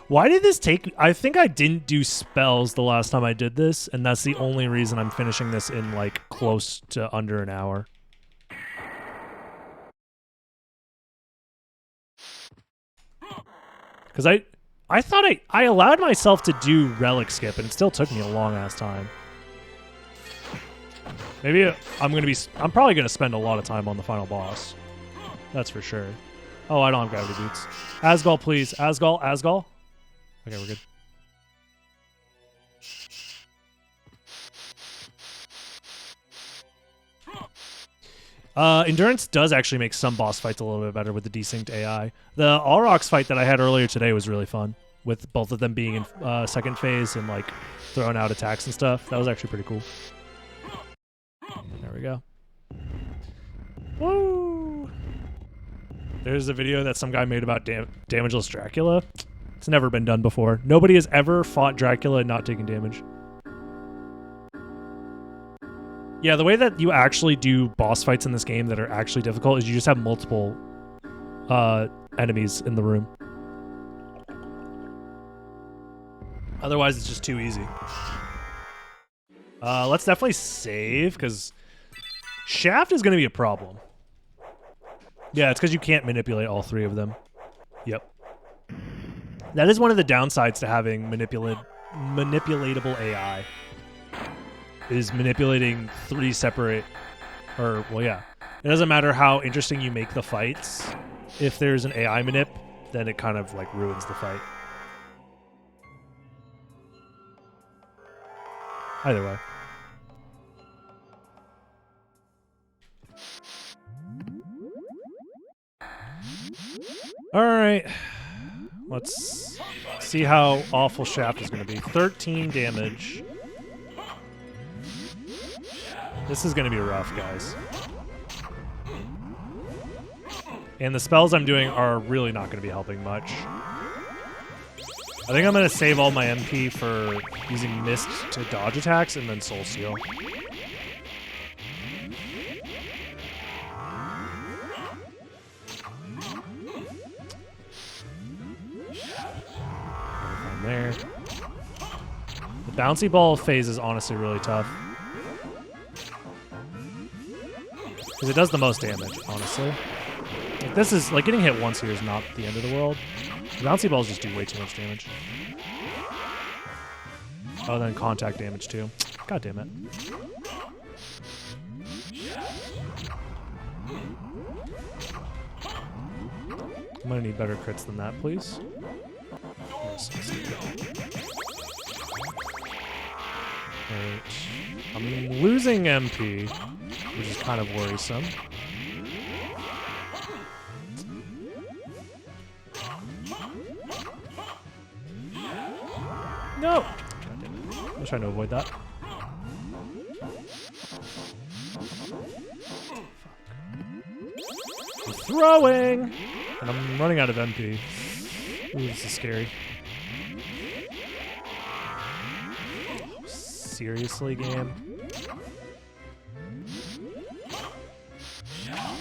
Why did this take... I think I didn't do spells the last time I did this, and that's the only reason I'm finishing this in, like, close to under an hour. Because I thought I allowed myself to do relic skip, and it still took me a long ass time. Maybe I'm probably gonna spend a lot of time on the final boss. That's for sure. Oh, I don't have gravity boots. Asgol, please. Asgol, Asgol. Okay, we're good. Endurance does actually make some boss fights a little bit better with the desynced AI. The Allrox fight that I had earlier today was really fun, with both of them being in second phase and like throwing out attacks and stuff. That was actually pretty cool. There we go. Woo! There's a video that some guy made about damageless Dracula. It's never been done before. Nobody has ever fought Dracula and not taken damage. Yeah, the way that you actually do boss fights in this game that are actually difficult is you just have multiple enemies in the room. Otherwise, it's just too easy. Let's definitely save, because Shaft is going to be a problem. Yeah, it's because you can't manipulate all three of them. Yep. That is one of the downsides to having manipulatable AI. Is manipulating three separate, well, yeah. It doesn't matter how interesting you make the fights. If there's an AI manip, then it kind of like ruins the fight. Either way. All right. Let's see how awful Shaft is going to be. 13 damage. This is going to be rough, guys. And the spells I'm doing are really not going to be helping much. I think I'm going to save all my MP for using Mist to dodge attacks and then Soul Seal. There. The bouncy ball phase is honestly really tough. Because it does the most damage, honestly. Like, this is, like, getting hit once here is not the end of the world. The bouncy balls just do way too much damage. Oh, then contact damage, too. God damn it. I'm gonna need better crits than that, please. Yes, right. I'm losing MP, which is kind of worrisome. No! I was trying to avoid that. I'm throwing! And I'm running out of MP. Ooh, this is scary. Seriously, game?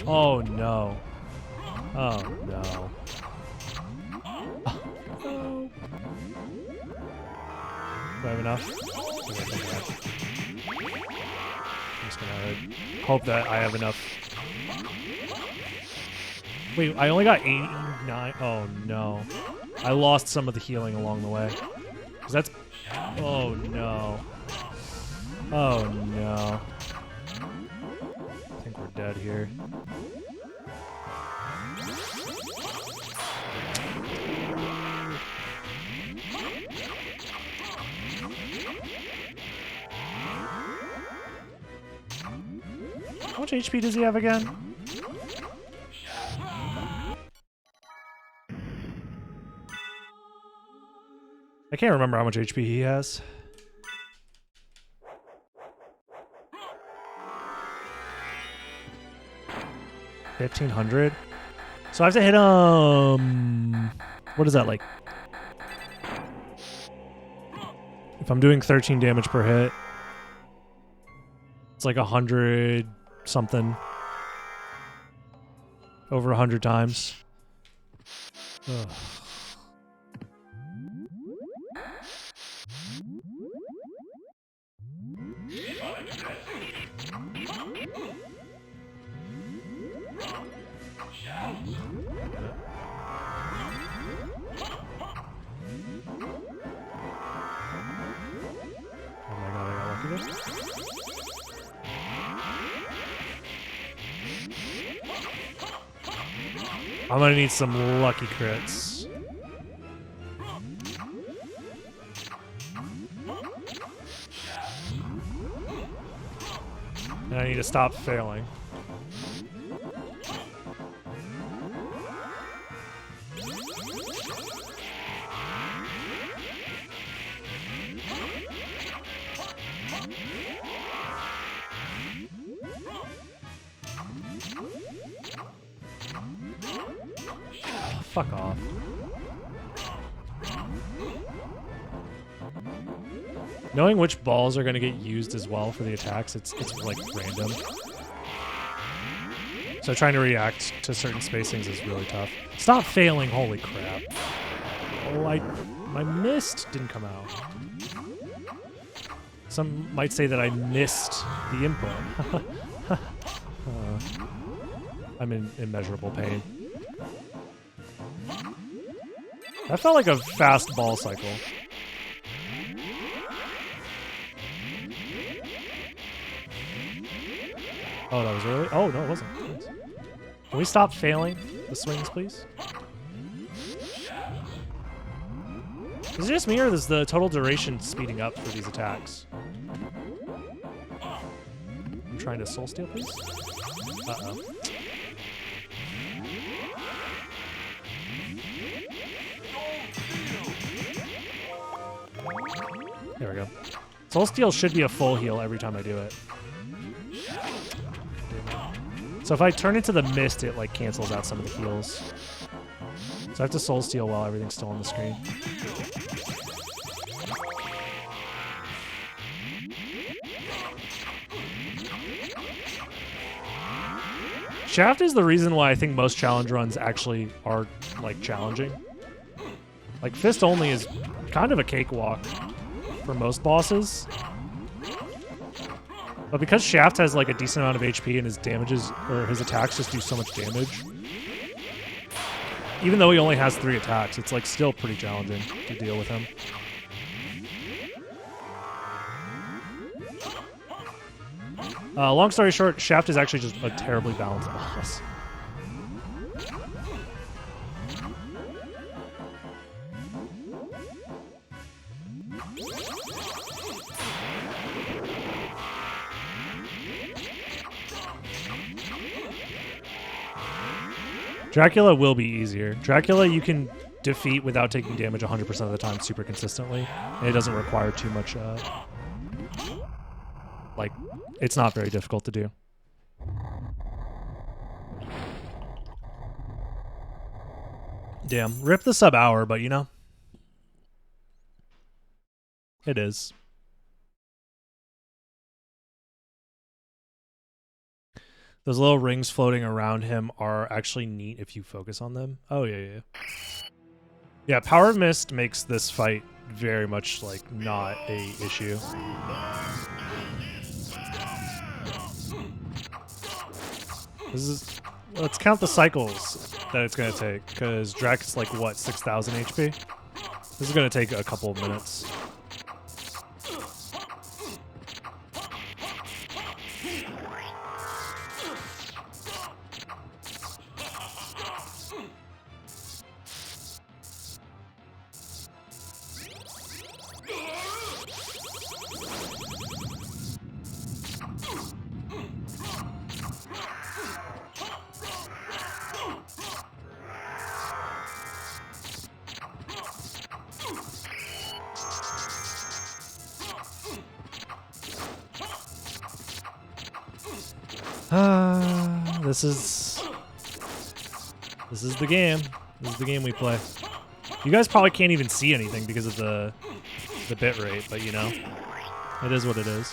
Oh no. Oh no. Oh. Do I have enough? I'm just gonna hope that I have enough. Wait, I only got 89. Oh no. I lost some of the healing along the way. 'Cause that's... Oh no. Oh no. I think we're dead here. How much HP does he have again? I can't remember how much HP he has. $1,500. So I have to hit him. What is that like? If I'm doing 13 damage per hit, it's like 100 something. Over 100 times. Ugh. Okay. I'm gonna need some lucky crits. And I need to stop failing. Fuck off. Knowing which balls are going to get used as well for the attacks, it's like random. So trying to react to certain spacings is really tough. Stop failing, holy crap. Oh, my mist didn't come out. Some might say that I missed the input. I'm in immeasurable pain. That felt like a fast ball cycle. Oh, that was early? Oh, no, it wasn't. Nice. Can we stop failing the swings, please? Is it just me, or is the total duration speeding up for these attacks? I'm trying to soul steal, please? Uh-oh. There we go. Soul Steal should be a full heal every time I do it. So if I turn into the mist, it like cancels out some of the heals. So I have to Soul Steal while everything's still on the screen. Shaft is the reason why I think most challenge runs actually are like challenging. Like Fist only is kind of a cakewalk for most bosses. But because Shaft has like a decent amount of HP and his damages or his attacks just do so much damage, even though he only has 3 attacks, it's like still pretty challenging to deal with him. Long story short, Shaft is actually just a terribly balanced boss. Dracula will be easier. Dracula you can defeat without taking damage 100% of the time super consistently, and it doesn't require too much, like, it's not very difficult to do. Damn, rip the sub hour, but you know, it is. Those little rings floating around him are actually neat if you focus on them. Oh, yeah. Yeah, Power Mist makes this fight very much, like, not a issue. Let's count the cycles that it's going to take, because Drac is like, what, 6,000 HP? This is going to take a couple of minutes. This is the game. This is the game we play. You guys probably can't even see anything because of the bit rate, but you know, it is what it is.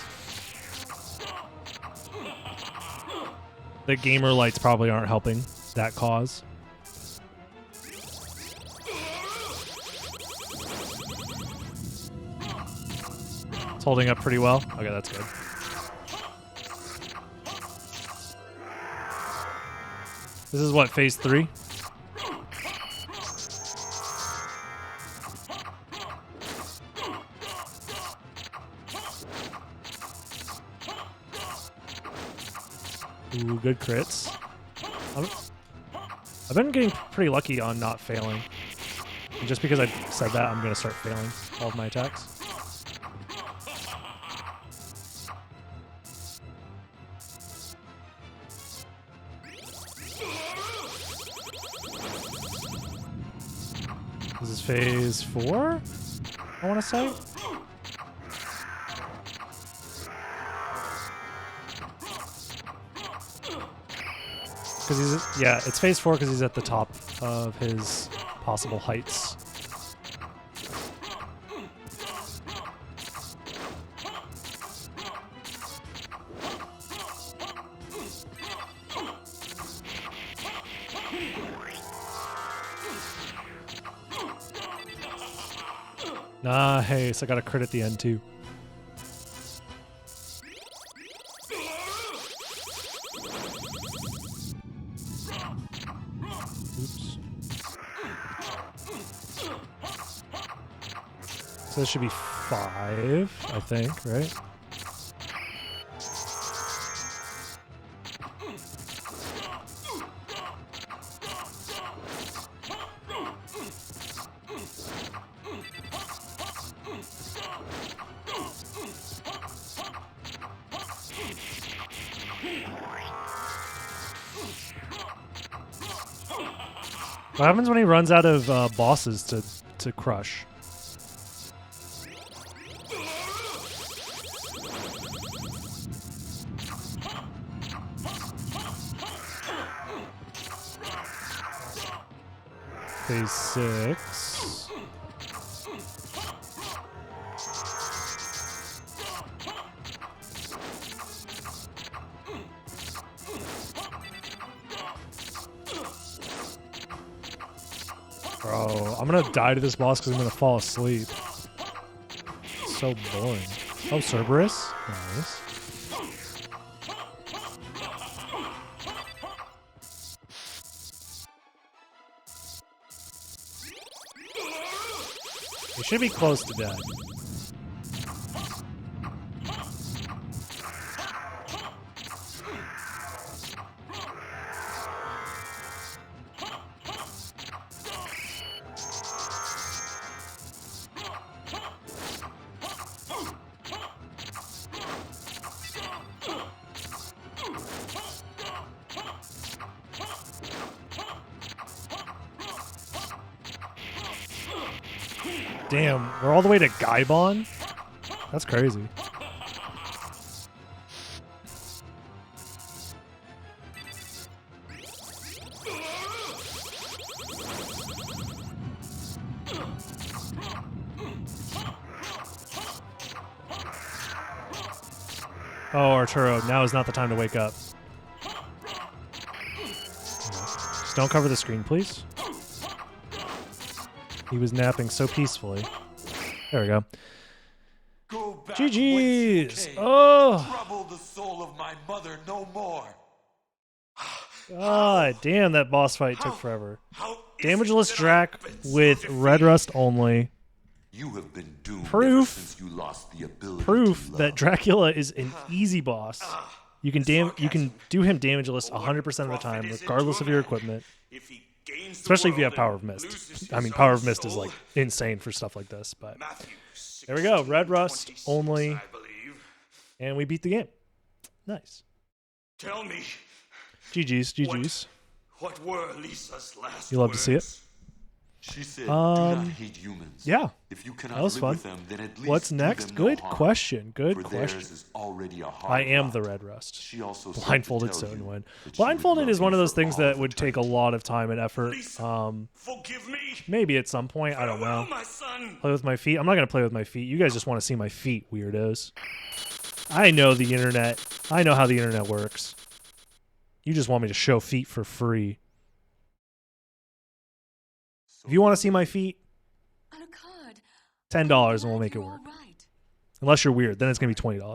The gamer lights probably aren't helping that cause. It's holding up pretty well. Okay, that's good. This is what, phase 3? Ooh, good crits. I've been getting pretty lucky on not failing. And just because I said that, I'm going to start failing all of my attacks. This is phase 4, I want to say. Because yeah, it's phase 4 because he's at the top of his possible heights. Nice, I got a crit at the end too. Oops. So this should be 5, I think, right? What happens when he runs out of bosses to crush? Phase 6. Bro, I'm gonna die to this boss because I'm gonna fall asleep. So boring. Oh, Cerberus. Nice. We should be close to dead. Damn, we're all the way to Gaibon? That's crazy. Oh, Arturo, now is not the time to wake up. Just don't cover the screen, please. He was napping so peacefully. There we go. GG's! Oh! Trouble the soul of my mother no more. God damn, that boss fight took forever. Damageless Drac with red rust only. You have been doomed Proof since you lost the ability Proof to love. that Dracula is an easy boss. You can do him damageless 100% of the time, regardless of your equipment. Especially if you have Power of Mist. I mean, Power of Mist is like insane for stuff like this, but there we go. Red Rust only. And we beat the game. Nice. Tell me. GG's, GG's. What were Lisa's last You love to see it. She said, do not hate humans. Yeah. If you cannot That was live fun. with them, then at least What's do next? them Good no harm, question. Good for question. theirs is already a hard I am lot. the Red Rust. She also said to Blindfolded tell so you and win. that she would Blindfolded love is you one of those for things all that of would take a eternity. lot of time and effort. Forgive me. Maybe at some point. I don't know. Farewell, my son. Play with my feet. I'm not going to play with my feet. You guys just want to see my feet, weirdos. I know the internet. I know how the internet works. You just want me to show feet for free. If you want to see my feet, $10 and we'll make it work. Unless you're weird, then it's going to be $20.